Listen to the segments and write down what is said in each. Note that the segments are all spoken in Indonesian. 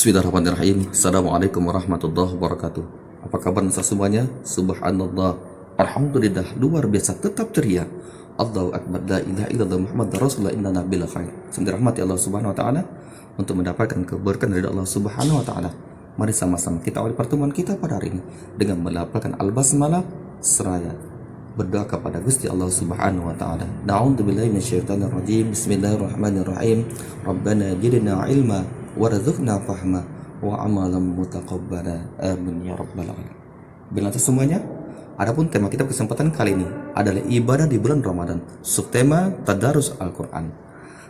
Bismillahirrahmanirrahim. Assalamualaikum warahmatullahi wabarakatuh. Apa kabar semuanya? Subhanallah, alhamdulillah, luar biasa, tetap ceria. Allahu akbar, la ilaha illallah, Muhammad rasulullah, inna nabiyil khair. Semoga rahmati Allah subhanahu wa ta'ala untuk mendapatkan keberkahan dari Allah subhanahu wa ta'ala. Mari sama-sama kita awali pertemuan kita pada hari ini dengan melafalkan al-basmalah seraya berdoa kepada Gusti Allah subhanahu wa ta'ala. Na'udzubillahi minasyaitonir rajim. Bismillahirrahmanirrahim. Rabbana zidna ilma warzuqna fahma wa amalan mutaqabbala, amin ya rabbal alamin. Bila semuanya, adapun tema kita kesempatan kali ini adalah ibadah di bulan Ramadan, subtema tadarus Al-Quran.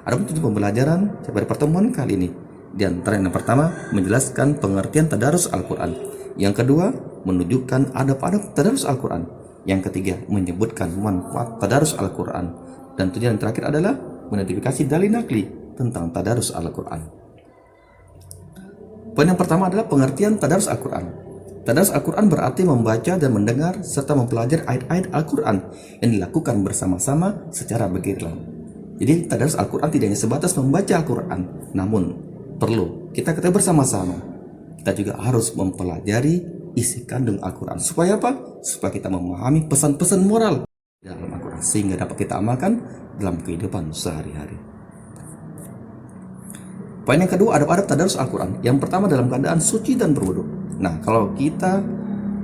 Adapun tujuan pembelajaran pada pertemuan kali ini, di antara yang pertama menjelaskan pengertian tadarus Al-Quran, yang kedua menunjukkan adab-adab tadarus Al-Quran, yang ketiga menyebutkan manfaat tadarus Al-Quran, dan tujuan yang terakhir adalah mengidentifikasi dalil nakli tentang tadarus Al-Quran. Poin yang pertama adalah pengertian tadarus Al-Quran. Tadarus Al-Quran berarti membaca dan mendengar serta mempelajari ayat-ayat Al-Quran yang dilakukan bersama-sama secara bergiliran. Jadi tadarus Al-Quran tidak hanya sebatas membaca Al-Quran, namun perlu kita ketahui bersama-sama, kita juga harus mempelajari isi kandung Al-Quran. Supaya apa? Supaya kita memahami pesan-pesan moral dalam Al-Quran, sehingga dapat kita amalkan dalam kehidupan sehari-hari. Poin yang kedua, adab-adab tadarus Al-Quran. Yang pertama dalam keadaan suci dan berwudu. Nah, kalau kita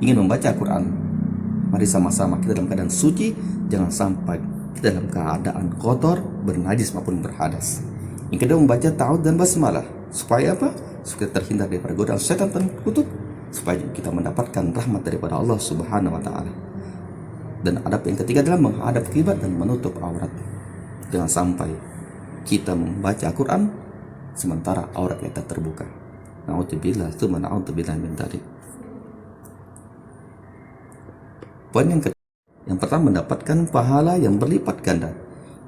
ingin membaca Al-Quran, mari sama-sama kita dalam keadaan suci, jangan sampai kita dalam keadaan kotor, bernajis maupun berhadas. Yang kedua, membaca ta'awudz dan basmalah. Supaya apa? Supaya terhindar daripada godaan setan dan kutuk, supaya kita mendapatkan rahmat daripada Allah subhanahu wa ta'ala. Dan adab yang ketiga adalah menghadap kiblat dan menutup aurat. Jangan sampai kita membaca Al-Quran sementara aurat kita terbuka. Na'udzubillah, tsumma na'udzubillah min dzalik. Poin yang kedua, yang pertama mendapatkan pahala yang berlipat ganda.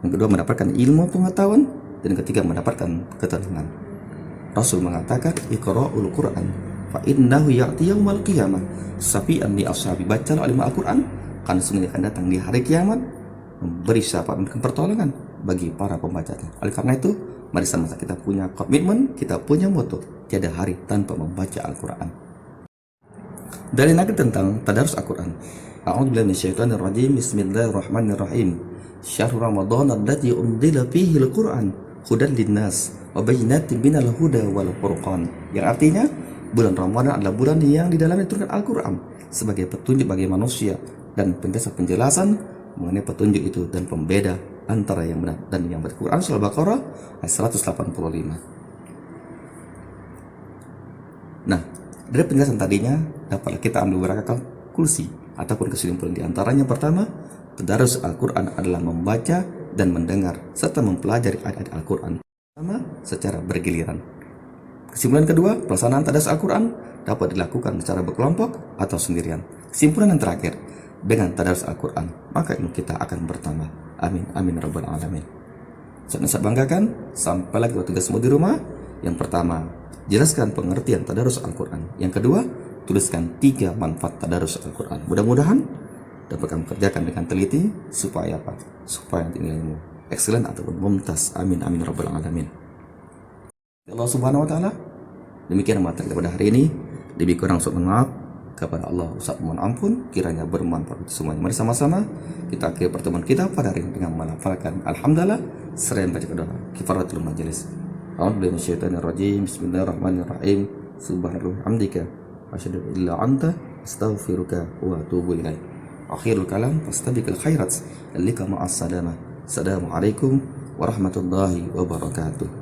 Yang kedua mendapatkan ilmu pengetahuan, dan yang ketiga mendapatkan ketenangan. Rasul mengatakan, "Iqra'ul Qur'an fa innahu ya'ti yaumal qiyamah safi'an li ashabi." Bacalah ilmu Al-Quran, karena sungguh akan datang di hari kiamat memberi syafaat dan pertolongan bagi para pembacanya. Oleh karena itu, mari sama-sama kita punya komitmen, kita punya moto, tiada hari tanpa membaca Al-Quran. Dari nakil tentang tadarus Al-Quran. A'udzubillahi minasyaitonir rajim. Bismillahirrahmanirrahim. Syahrul Ramadan alladzi unzila fihi al-Qur'an hudan linnas wa bayyinatin minal huda wal furqan. Yang artinya, bulan Ramadan adalah bulan yang di dalamnya diturunkan Al-Quran sebagai petunjuk bagi manusia dan penjelasan mengenai petunjuk itu dan pembeda antara yang benar dan yang benar. Quran Surah Al-Baqarah ayat 185. Nah, dari penjelasan tadinya dapatlah kita ambil beberapa konklusi ataupun kesimpulan. Di antaranya pertama, tadarus Al-Quran adalah membaca dan mendengar serta mempelajari ayat-ayat Al-Quran pertama secara bergiliran. Kesimpulan kedua, pelaksanaan tadarus Al-Quran dapat dilakukan secara berkelompok atau sendirian. Kesimpulan yang terakhir, dengan tadarus Al-Quran maka ilmu kita akan bertambah. Amin, amin rabbal alamin. Saya banggakan, sampai lagi waktu tugasmu di rumah. Yang pertama, jelaskan pengertian tadarus Al-Quran. Yang kedua, tuliskan 3 manfaat tadarus Al-Quran. Mudah-mudahan dapat kamu kerjakan dengan teliti, supaya apa? Supaya nanti nilaimu excellent ataupun mumtaz. Amin, amin rabbal alamin. Allah subhanahu wa ta'ala, demikian materi pada hari ini. Lebih kurang sok maaf kepada Allah, Ustaz mohon ampun, kiranya bermanfaat untuk semuanya. Mari sama-sama kita akhiri pertemuan kita pada hari ini dengan melafalkan alhamdulillah seraya baca doa kifaratul majelis. A'udzubillahi minasyaitonir rajim. Bismillahirrahmanirrahim. Subhanallah hamdika asyhadu an la ilaha illa anta astaghfiruka wa atubu ilaik. Akhirul kalam fastabiqul khairat lika ma'as salamah. Assalamualaikum warahmatullahi wabarakatuh.